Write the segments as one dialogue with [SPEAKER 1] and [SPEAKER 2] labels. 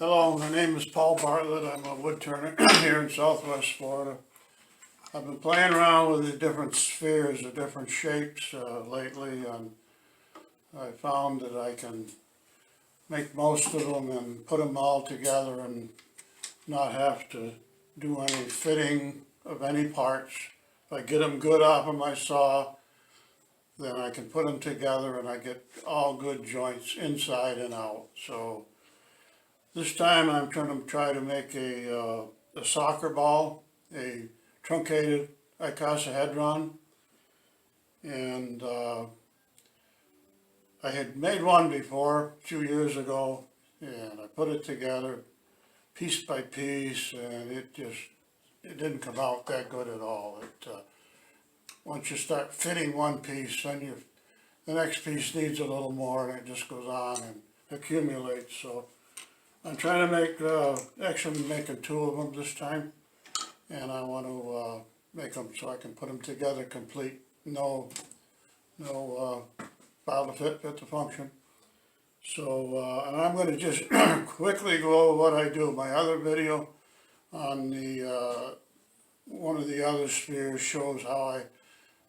[SPEAKER 1] Hello, my name is Paul Bartlett. I'm a wood turner here in Southwest Florida. I've been playing around with the different spheres, the different shapes lately, and I found that I can make most of them and put them all together and not have to do any fitting of any parts. If I get them good off of my saw, then I can put them together and I get all good joints inside and out. So this time I'm going to try to make a soccer ball, a truncated icosahedron, and I had made one before a few years ago, and I put it together piece by piece, and it didn't come out that good at all. Once you start fitting one piece, then the next piece needs a little more, and it just goes on and accumulates. So I'm trying to actually I'm making two of them this time, and I want to make them so I can put them together complete, no foul to fit to function. So, and I'm going to just quickly go over what I do. My other video on the one of the other spheres shows how I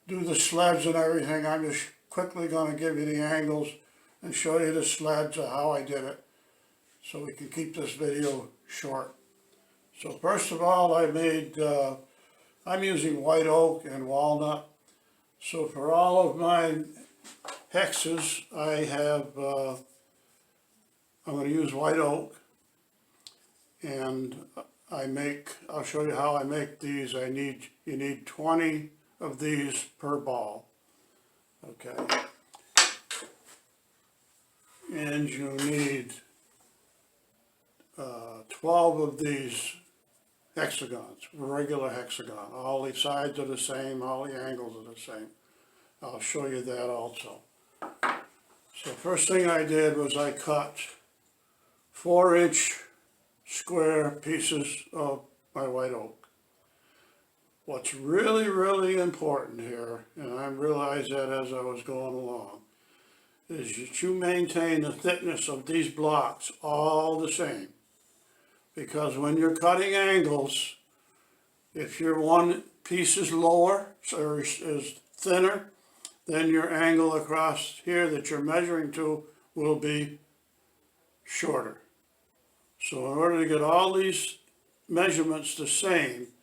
[SPEAKER 1] do the sleds and everything. I'm just quickly going to give you the angles and show you the sleds of how I did it, so we can keep this video short. So first of all, I'm using white oak and walnut. So for all of my hexes, I'm going to use white oak, and I'll show you how I make these. You need 20 of these per ball, okay? And you need 12 of these hexagons, regular hexagon. All the sides are the same, all the angles are the same. I'll show you that also. So first thing I did was I cut 4-inch square pieces of my white oak. What's really, really important here, and I realized that as I was going along, is that you maintain the thickness of these blocks all the same. Because when you're cutting angles, if your one piece is lower or is thinner, then your angle across here that you're measuring to will be shorter. So in order to get all these measurements the same,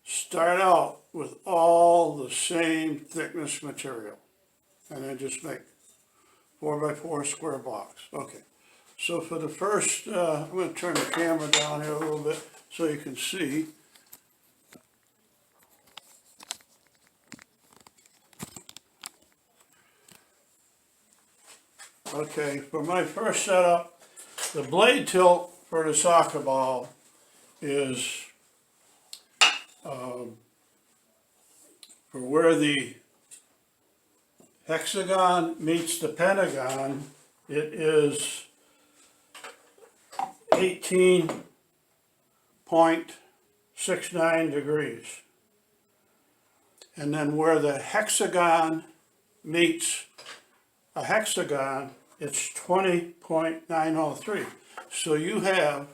[SPEAKER 1] start out with all the same thickness material, and then just make 4x4 square blocks. Okay. So for the first, I'm going to turn the camera down here a little bit so you can see. Okay, for my first setup, the blade tilt for the soccer ball is for where the hexagon meets the pentagon, it is 18.69 degrees. And then where the hexagon meets a hexagon, it's 20.903. So you have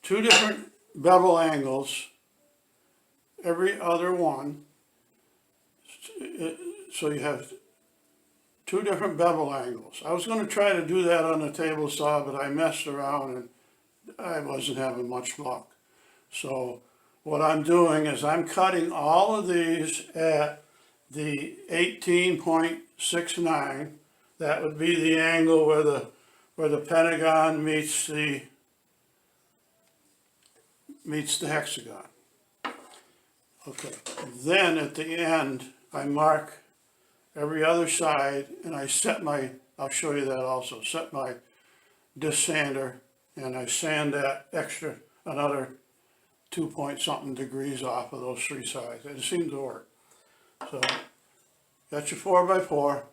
[SPEAKER 1] two different bevel angles, every other one. So you have two different bevel angles. I was going to try to do that on the table saw, but I messed around and I wasn't having much luck. So what I'm doing is I'm cutting all of these at the 18.69. That would be the angle where the pentagon meets the hexagon. Okay. Then at the end, I mark every other side, and I set I'll show you that also, set my disc sander, and I sand that extra, another 2-point-something degrees off of those three sides. It seems to work. So, got your 4x4,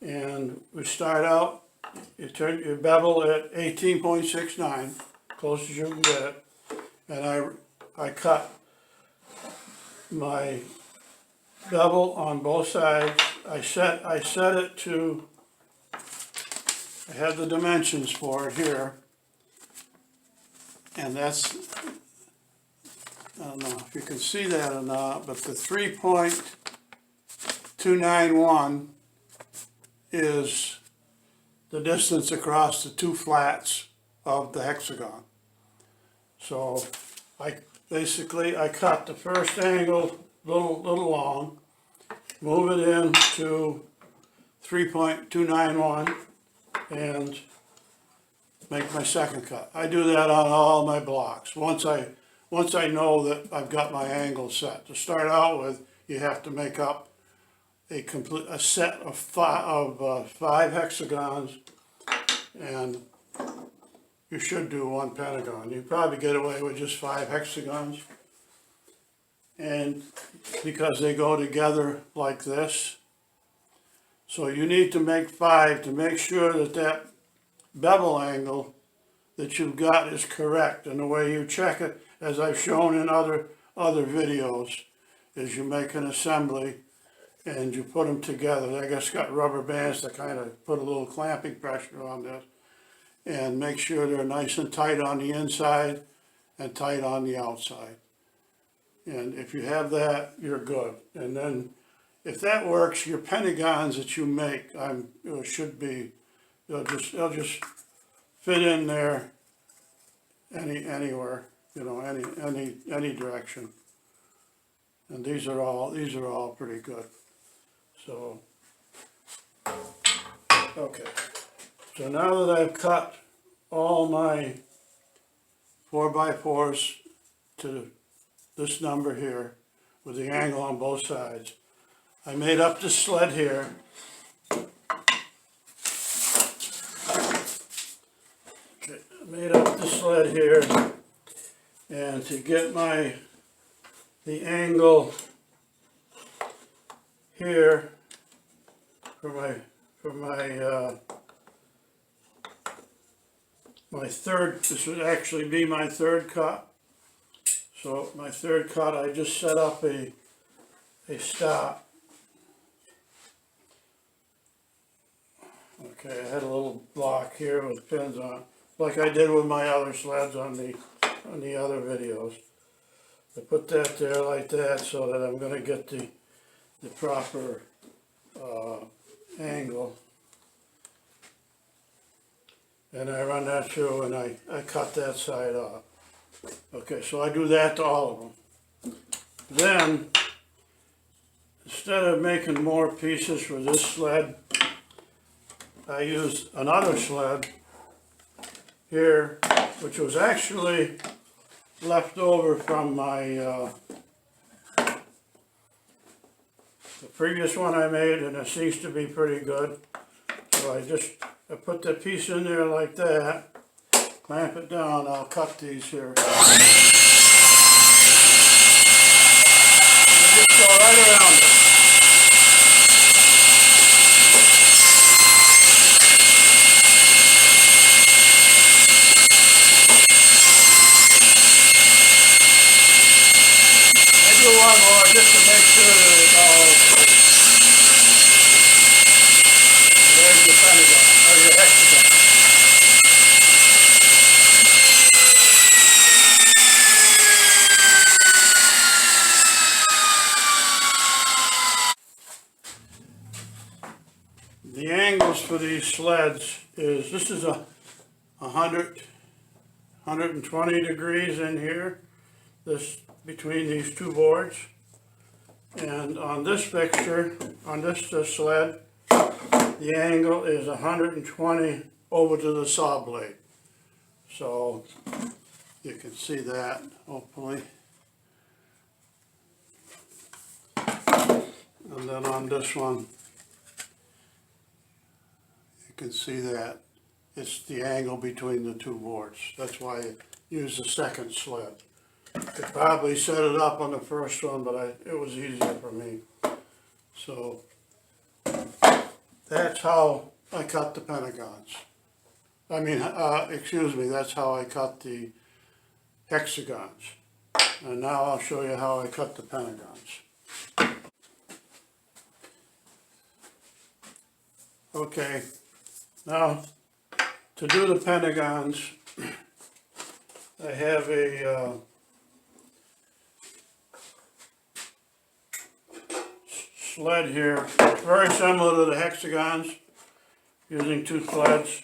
[SPEAKER 1] and we start out, you turn your bevel at 18.69, close as you can get it, and I cut my bevel on both sides. I set it to, I have the dimensions for it here, And that's, I don't know if you can see that or not, but the 3.291 is the distance across the two flats of the hexagon. So I cut the first angle little long, move it into 3.291 and make my second cut. I do that on all my blocks. Once I know that I've got my angle set. To start out with, you have to make up a set of five hexagons, and you should do one pentagon. You probably get away with just 5 hexagons, and because they go together like this. So you need to make 5 to make sure that that bevel angle that you've got is correct. And the way you check it, as I've shown in other videos, is you make an assembly and you put them together. I guess got rubber bands to kind of put a little clamping pressure on this and make sure they're nice and tight on the inside and tight on the outside. And if you have that, you're good. And then if that works, your pentagons that you make should be, they'll just fit in there anywhere, you know, any direction. And these are all pretty good. So okay. So now that I've cut all my 4x4s to this number here with the angle on both sides, I made up the sled here. Okay, I made up the sled here, and to get the angle here for my third, this would actually be my third cut. So my third cut, I just set up a stop. Okay, I had a little block here with pins on, like I did with my other sleds on the other videos. I put that there like that so that I'm going to get the proper angle. And I run that through and I cut that side off. Okay, so I do that to all of them. Then, instead of making more pieces for this sled, I used another sled here, which was actually left over from my the previous one I made, and it seems to be pretty good. So I put the piece in there like that, clamp it down, I'll cut these here. And just go right around it. Do one more just to make sure that it's all okay. There's your pentagon, or your hexagon. The angles for these sleds is, this is a 120 degrees in here. This between these two boards, and on this fixture, on this sled, the angle is 120 over to the saw blade. So you can see that, hopefully. And then on this one, you can see that it's the angle between the two boards. That's why I use the second sled. Could probably set it up on the first one, but it was easier for me. So that's how I cut the pentagons. I mean, excuse me, that's how I cut the hexagons. And now I'll show you how I cut the pentagons. Okay, now to do the pentagons, I have a sled here. It's very similar to the hexagons, using two sleds.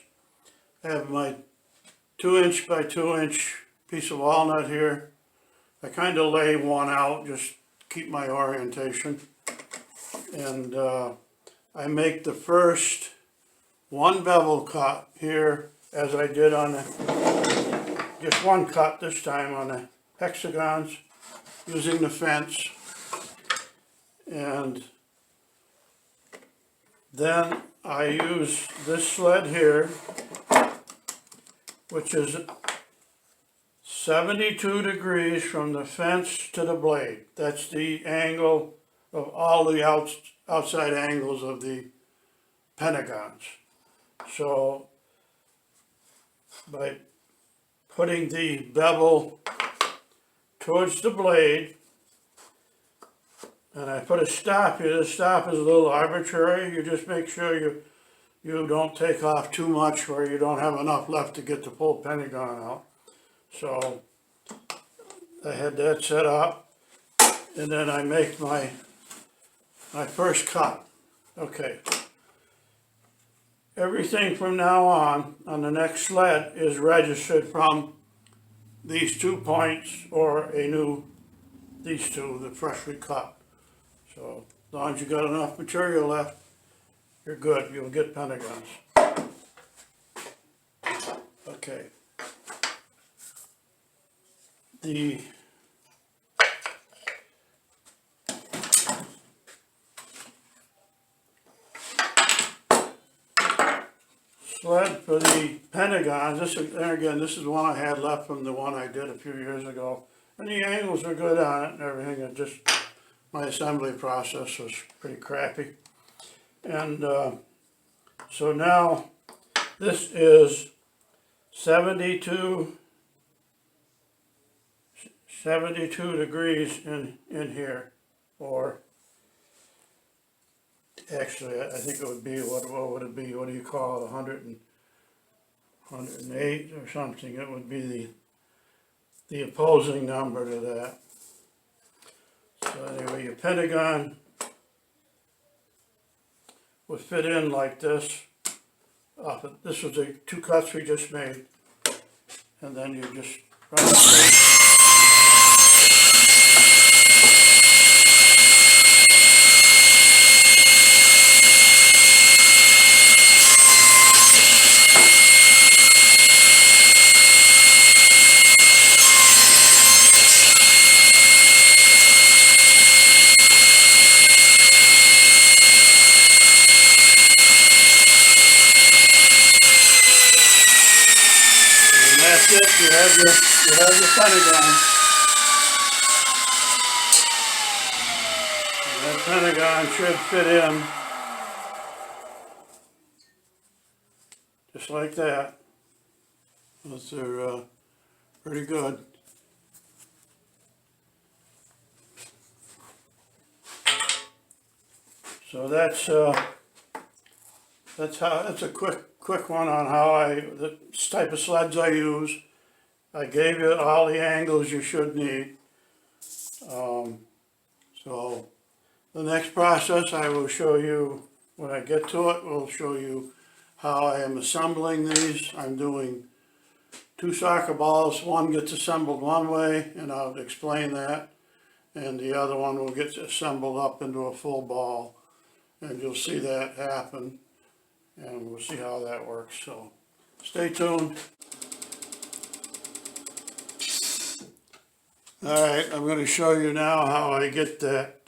[SPEAKER 1] I have my 2" by 2" piece of walnut here. I kind of lay one out, just keep my orientation. And I make the first one bevel cut here, as I did on just one cut this time on the hexagons, using the fence. And then I use this sled here, which is 72 degrees from the fence to the blade. That's the angle of all the outside angles of the Pentagons. So by putting the bevel towards the blade, and I put a stop here. The stop is a little arbitrary. You just make sure you don't take off too much where you don't have enough left to get the full Pentagon out. So I had that set up, and then I make my first cut. Okay. Everything from now on the next sled is registered from these 2 points or these two, the freshly cut. So as long as you got enough material left, you're good. You'll get Pentagons. Okay. The sled for the Pentagons, this is one I had left from the one I did a few years ago. And the angles are good on it and everything. It just, my assembly process was pretty crappy. And so now this is 72 degrees in here, or actually I think it would be, what would it be, what do you call it, 108 or something. It would be the opposing number to that. So anyway, your Pentagon would fit in like this. This was the 2 cuts we just made, and then you just run it straight. That's it. You have your Pentagon. And that Pentagon should fit in just like that. Those are pretty good. So that's a quick one on how the type of sleds I use. I gave you all the angles you should need. So the next process I will show you, when I get to it, we'll show you how I am assembling these. I'm doing 2 soccer balls. One gets assembled one way, and I'll explain that. And the other one will get assembled up into a full ball. And you'll see that happen. And we'll see how that works. So stay tuned. Alright, I'm going to show you now how I get that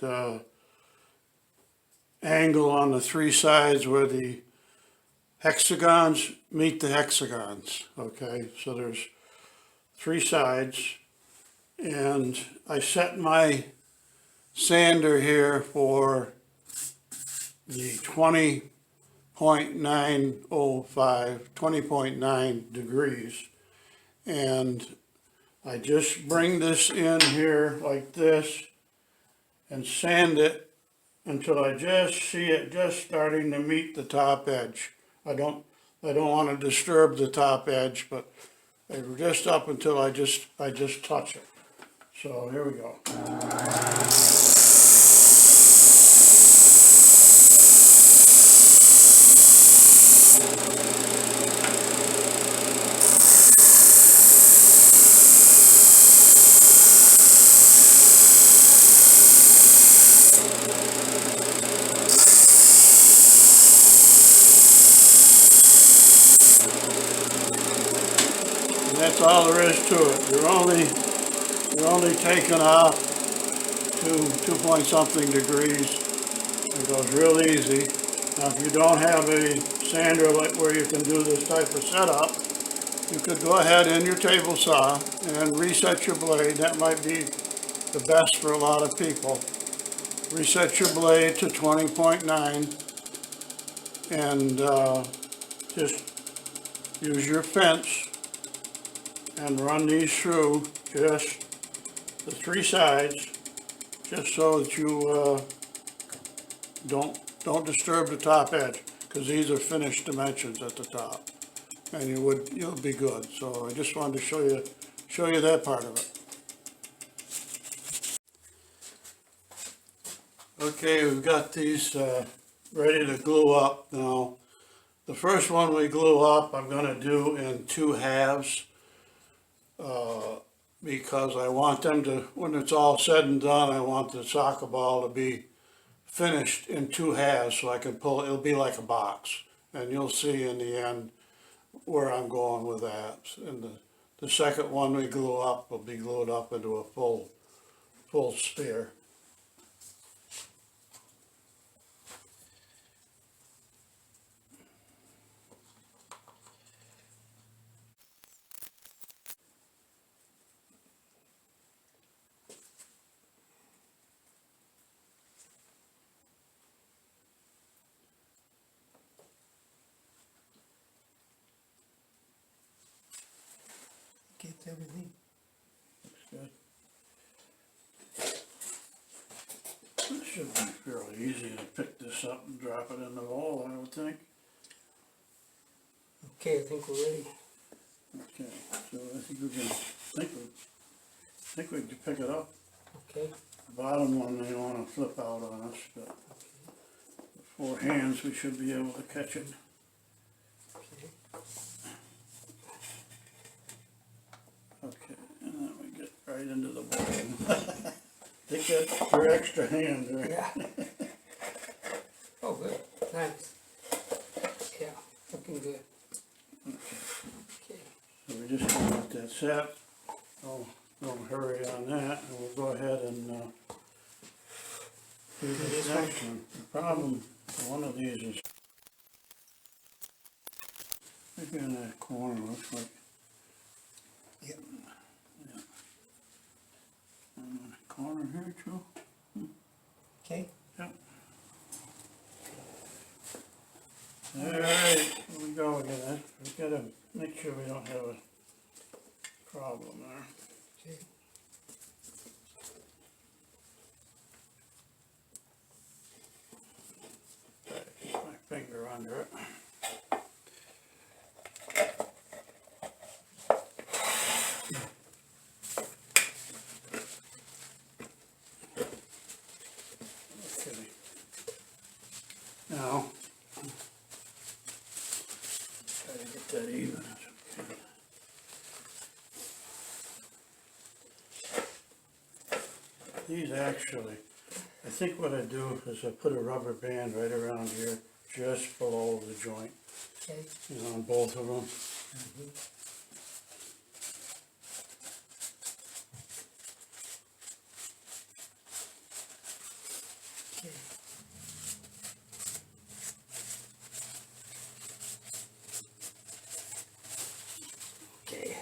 [SPEAKER 1] angle on the 3 sides where the hexagons meet the hexagons. Okay, so there's 3 sides, and I set my sander here for the 20.9 degrees, and I just bring this in here like this and sand it until I just see it just starting to meet the top edge. I don't want to disturb the top edge, but just up until I just touch it. So here we go. That's all there is to it. You're only taking off two point something degrees. It goes real easy. Now, if you don't have a sander like where you can do this type of setup, you could go ahead in your table saw and reset your blade. That might be the best for a lot of people. Reset your blade to 20.9 and just use your fence and run these through just the three sides, just so that you don't disturb the top edge, because these are finished dimensions at the top, and you'll be good. So I just wanted to show you that part of it. Okay, we've got these ready to glue up now. The first one we glue up, I'm going to do in 2 halves. Because I want them to, when it's all said and done, I want the soccer ball to be finished in 2 halves so I can pull it. It'll be like a box, and you'll see in the end where I'm going with that. And the second one we glue up will be glued up into a full sphere.
[SPEAKER 2] Get everything.
[SPEAKER 1] Looks good. It should be fairly easy to pick this up and drop it in the hole, I would think.
[SPEAKER 2] Okay, I think we're ready.
[SPEAKER 1] Okay, so I think we can pick it up.
[SPEAKER 2] Okay.
[SPEAKER 1] The bottom one they want to flip out on us, but the 4 hands we should be able to catch it.
[SPEAKER 2] Okay.
[SPEAKER 1] Okay, and then we get right into the bottom. Take that your extra hand there.
[SPEAKER 2] Yeah. Oh, good. Nice. Yeah, looking good. Okay.
[SPEAKER 1] So we just gonna let that set. Don't hurry on that, and we'll go ahead and do this next one. The problem for one of these is maybe in that corner looks like.
[SPEAKER 2] Yep.
[SPEAKER 1] Yeah. And the corner here too.
[SPEAKER 2] Okay.
[SPEAKER 1] Yep. Alright, here we go again. We gotta make sure we don't have a problem there.
[SPEAKER 2] Okay.
[SPEAKER 1] Keep my finger under it. Okay. Now, try to get that even. These actually, I think what I do is I put a rubber band right around here, just below the joint,
[SPEAKER 2] Okay.
[SPEAKER 1] on both of them.
[SPEAKER 2] Okay. Okay.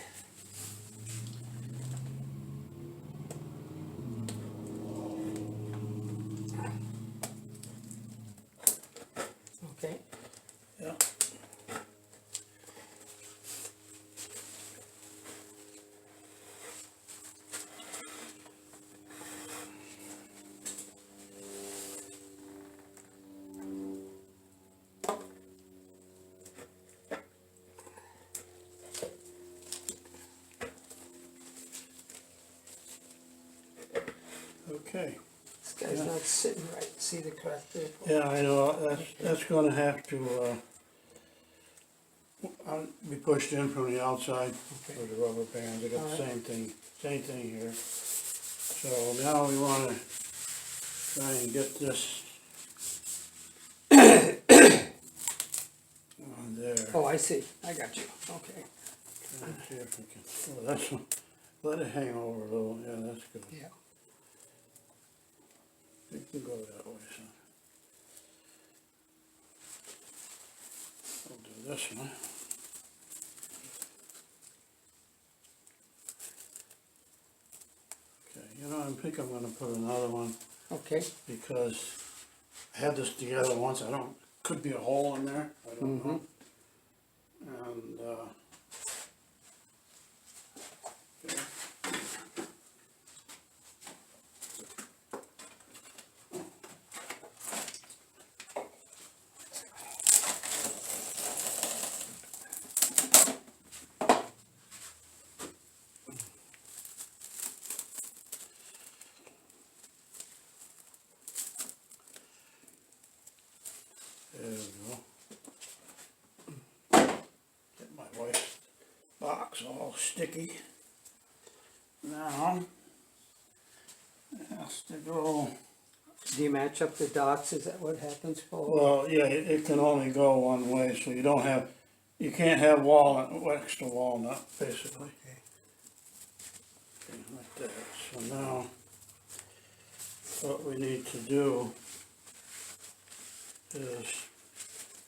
[SPEAKER 2] Okay.
[SPEAKER 1] Yeah. Okay.
[SPEAKER 2] This guy's
[SPEAKER 1] Yeah.
[SPEAKER 2] not sitting right, see the crack there?
[SPEAKER 1] Yeah, I know, that's gonna have to, be pushed in from the outside
[SPEAKER 2] Okay.
[SPEAKER 1] with the rubber bands. I got the
[SPEAKER 2] Alright.
[SPEAKER 1] same thing here. So now we wanna try and get this on there.
[SPEAKER 2] Oh, I see, I got you, okay,
[SPEAKER 1] Try and see if we can, oh, that's, let it hang over a little, yeah, that's good.
[SPEAKER 2] yeah.
[SPEAKER 1] You can go that way, son. I'll do this one. Okay, you know, I think I'm gonna put another one
[SPEAKER 2] Okay,
[SPEAKER 1] because I had this together once, could be a hole in there, I don't know. And, okay. There we go. Get my wife's box all sticky. Now, it has to go,
[SPEAKER 2] do you match up the dots, is that what happens, Paul?
[SPEAKER 1] well, yeah, it can only go one way, so you can't have extra walnut, basically.
[SPEAKER 2] Okay.
[SPEAKER 1] Okay, like that. So now, what we need to do is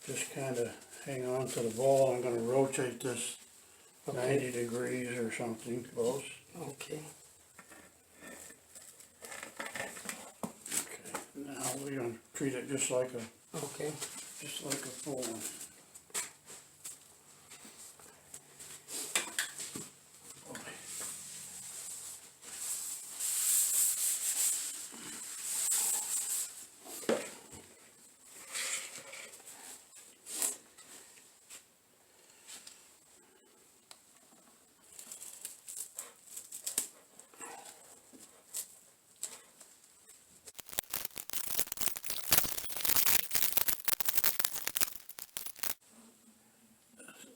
[SPEAKER 1] just kind of hang on to the ball. I'm gonna rotate this
[SPEAKER 2] Okay.
[SPEAKER 1] 90 degrees or something close.
[SPEAKER 2] Okay,
[SPEAKER 1] Okay, now we're gonna treat it just like a
[SPEAKER 2] okay,
[SPEAKER 1] full one.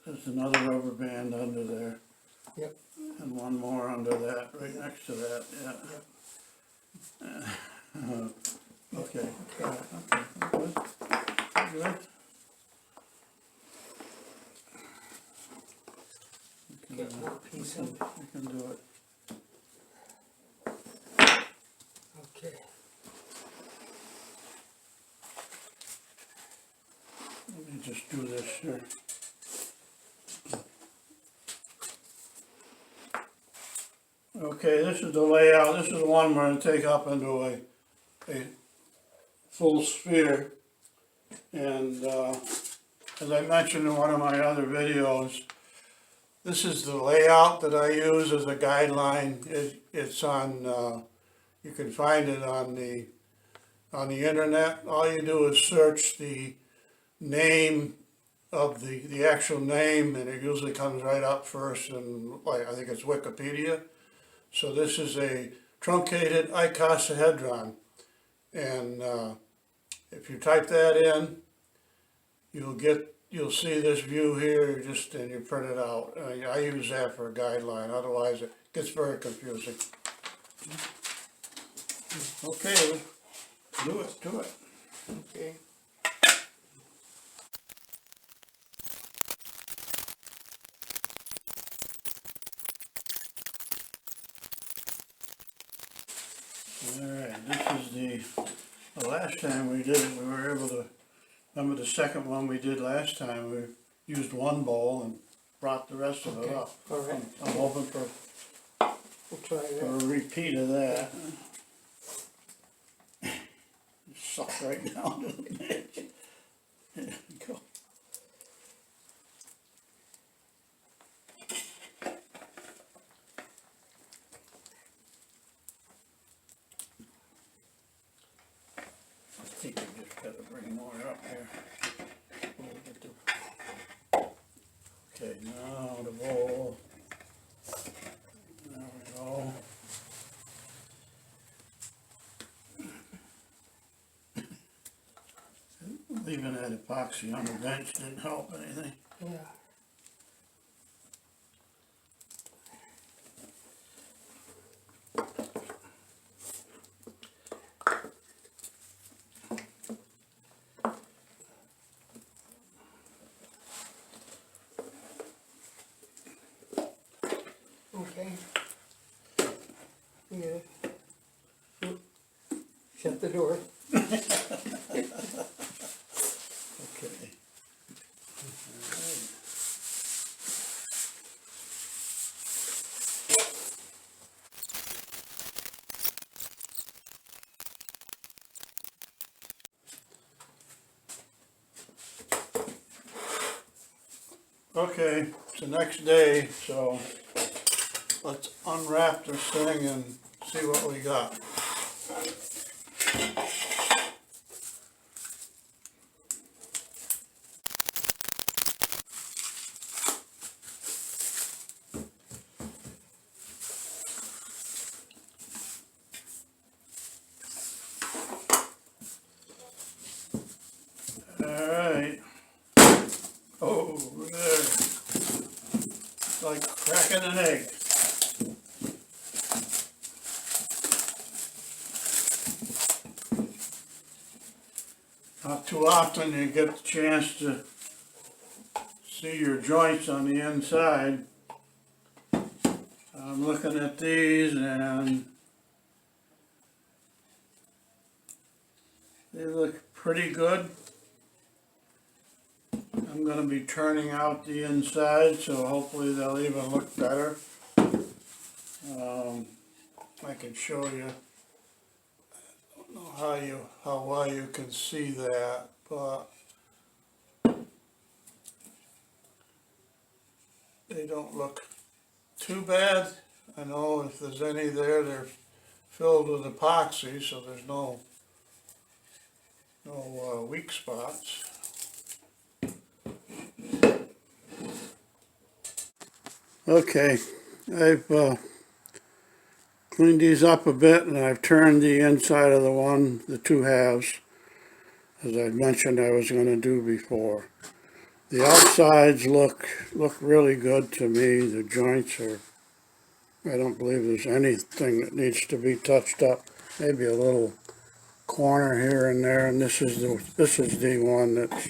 [SPEAKER 1] There's another rubber band under there.
[SPEAKER 2] Yep.
[SPEAKER 1] And one more under that, right next to that, yeah. Okay.
[SPEAKER 2] okay.
[SPEAKER 1] Good. Good.
[SPEAKER 2] Get one piece of,
[SPEAKER 1] We can do it.
[SPEAKER 2] okay,
[SPEAKER 1] Let me just do this here. Okay, this is the layout. This is the one we're gonna take up into a full sphere. And, as I mentioned in one of my other videos, this is the layout that I use as a guideline. It's on, you can find it on the internet. All you do is search the name of the actual name, and it usually comes right up first, and like, I think it's Wikipedia. So this is a truncated icosahedron, and if you type that in, you'll see this view here, and you print it out. I use that for a guideline, otherwise it gets very confusing. Okay, do it.
[SPEAKER 2] okay.
[SPEAKER 1] Alright, this is the last time we did it, we were able to, remember the second one we did last time, we used one bowl and brought the rest of it
[SPEAKER 2] Okay,
[SPEAKER 1] up.
[SPEAKER 2] all right.
[SPEAKER 1] I'm hoping for
[SPEAKER 2] We'll try
[SPEAKER 1] a
[SPEAKER 2] that.
[SPEAKER 1] repeat of that. Suck right down to the edge. There you go. I think we just gotta bring more up here. We'll get the- Okay, now the bowl. There we go. Leaving that epoxy on the bench didn't help anything.
[SPEAKER 2] Yeah. Okay. Yeah. Shut the door.
[SPEAKER 1] Okay. Okay, it's the next day, so let's unwrap this thing and see what we got. Alright. Oh, look at there. It's like cracking an egg. Not too often you get the chance to see your joints on the inside. I'm looking at these and they look pretty good. I'm going to be turning out the inside, so hopefully they'll even look better. I can show you. I don't know how well you can see that, but they don't look too bad. I know if there's any there, they're filled with epoxy, so there's no weak spots. Okay, I've cleaned these up a bit, and I've turned the inside of the two halves, as I mentioned I was going to do before. The outsides look really good to me. The joints are, I don't believe there's anything that needs to be touched up. Maybe a little corner here and there, and this is the one that's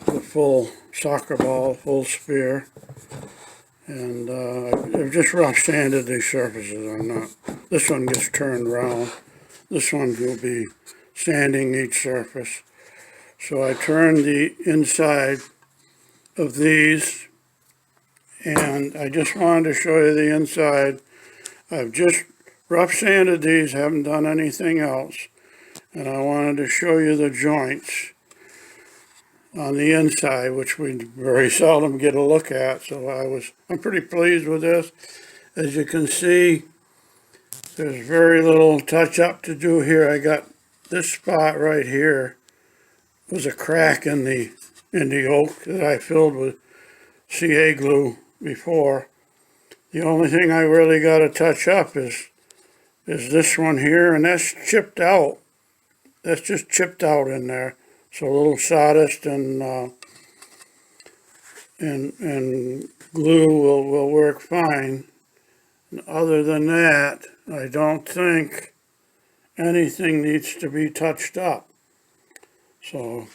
[SPEAKER 1] the full soccer ball, full spear. And I've just rough sanded these surfaces. This one gets turned round. This one will be sanding each surface. So I turned the inside of these, and I just wanted to show you the inside. I've just rough sanded these, haven't done anything else. And I wanted to show you the joints on the inside, which we very seldom get a look at, so I'm pretty pleased with this. As you can see, there's very little touch up to do here. I got this spot right here was a crack in the oak that I filled with CA glue before. The only thing I really got to touch up is this one here, and that's chipped out. That's just chipped out in there. So a little sawdust and glue will work fine. And other than that, I don't think anything needs to be touched up. So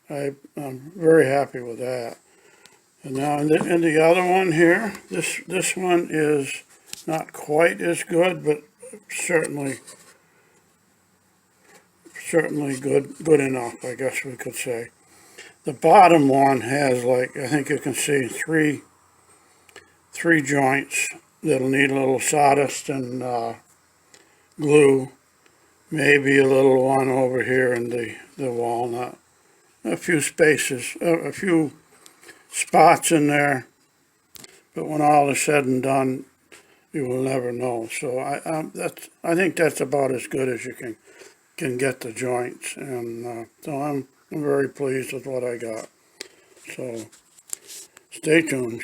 [SPEAKER 1] I'm very happy with that. And now in the other one here, this one is not quite as good, but certainly good enough, I guess we could say. The bottom one has, like, I think you can see three joints that'll need a little sawdust and glue. Maybe a little one over here in the walnut. A few spaces, a few spots in there, but when all is said and done, you will never know. So I think that's about as good as you can get the joints, and so I'm very pleased with what I got. So stay tuned.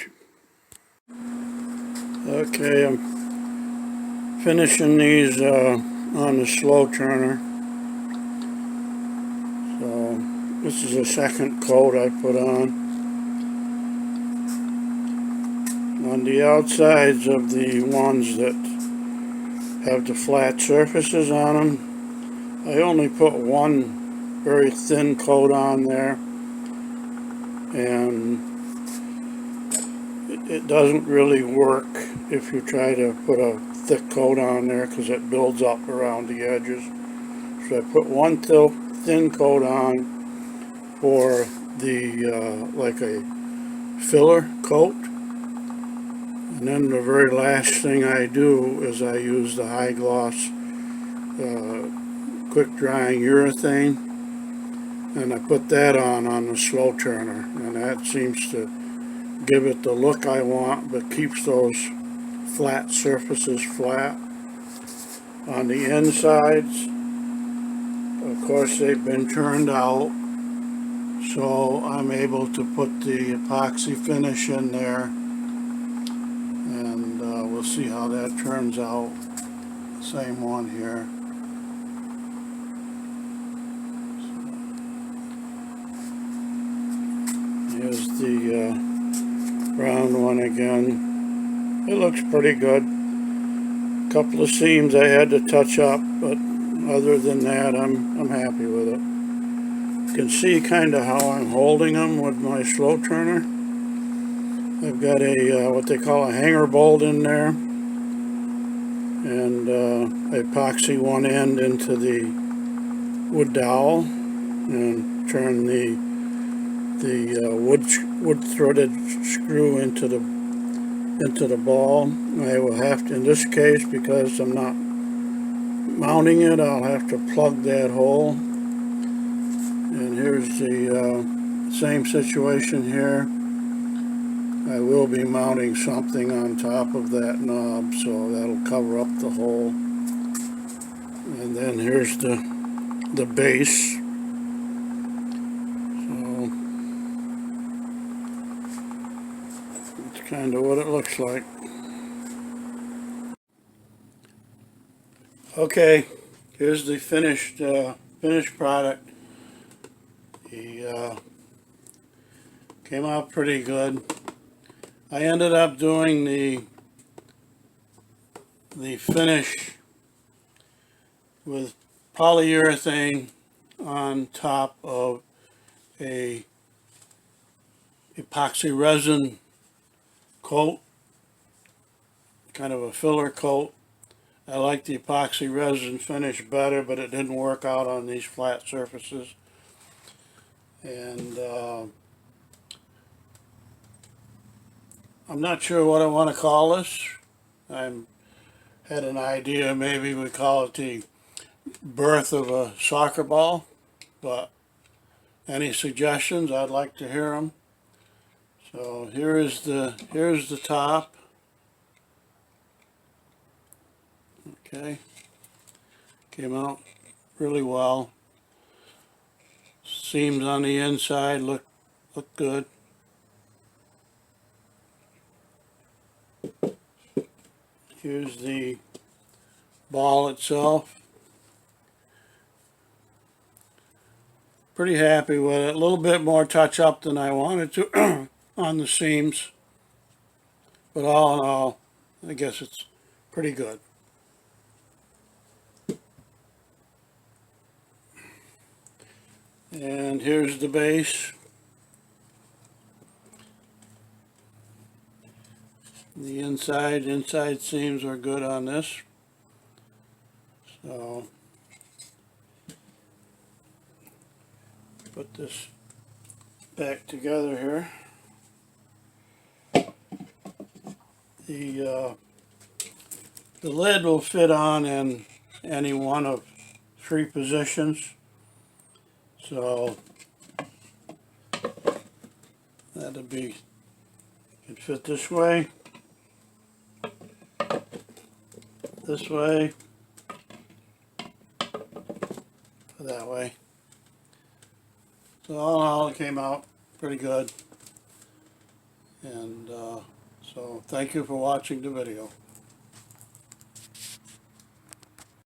[SPEAKER 1] Okay, I'm finishing these on the slow turner. So This is the second coat I put on. On the outsides of the ones that have the flat surfaces on them, I only put one very thin coat on there, and it doesn't really work if you try to put a thick coat on there because it builds up around the edges. So I put one thin coat on for the like a filler coat, and then the very last thing I do is I use the high gloss quick drying urethane, and I put that on the slow turner, and that seems to give it the look I want, but keeps those flat surfaces flat. On the insides, of course, they've been turned out, so I'm able to put the epoxy finish in there, and we'll see how that turns out. Same one here. Here's the round one again. It looks pretty good. Couple of seams I had to touch up, but other than that, I'm happy with it. You can see kind of how I'm holding them with my slow turner. I've got a what they call a hanger bolt in there, and I epoxy one end into the wood dowel and turn the wood threaded screw into the ball. I will have to, in this case, because I'm not mounting it, I'll have to plug that hole. And here's the same situation here. I will be mounting something on top of that knob, so that'll cover up the hole. And then here's the base. So it's kind of what it looks like. Okay, here's the finished product. He came out pretty good. I ended up doing the finish with polyurethane on top of a epoxy resin coat, kind of a filler coat. I like the epoxy resin finish better, but it didn't work out on these flat surfaces. And I'm not sure what I want to call this. I had an idea, maybe we call it the birth of a soccer ball, but any suggestions, I'd like to hear them. So here's the top. Okay, came out really well. Seams on the inside look good. Here's the ball itself. Pretty happy with it. A little bit more touch up than I wanted to on the seams, but all in all, I guess it's pretty good. And here's the base. The inside seams are good on this. So put this back together here. The lid will fit on in any one of 3 positions. So that'll be, it fit this way, that way. So all in all, it came out pretty good. And so thank you for watching the video.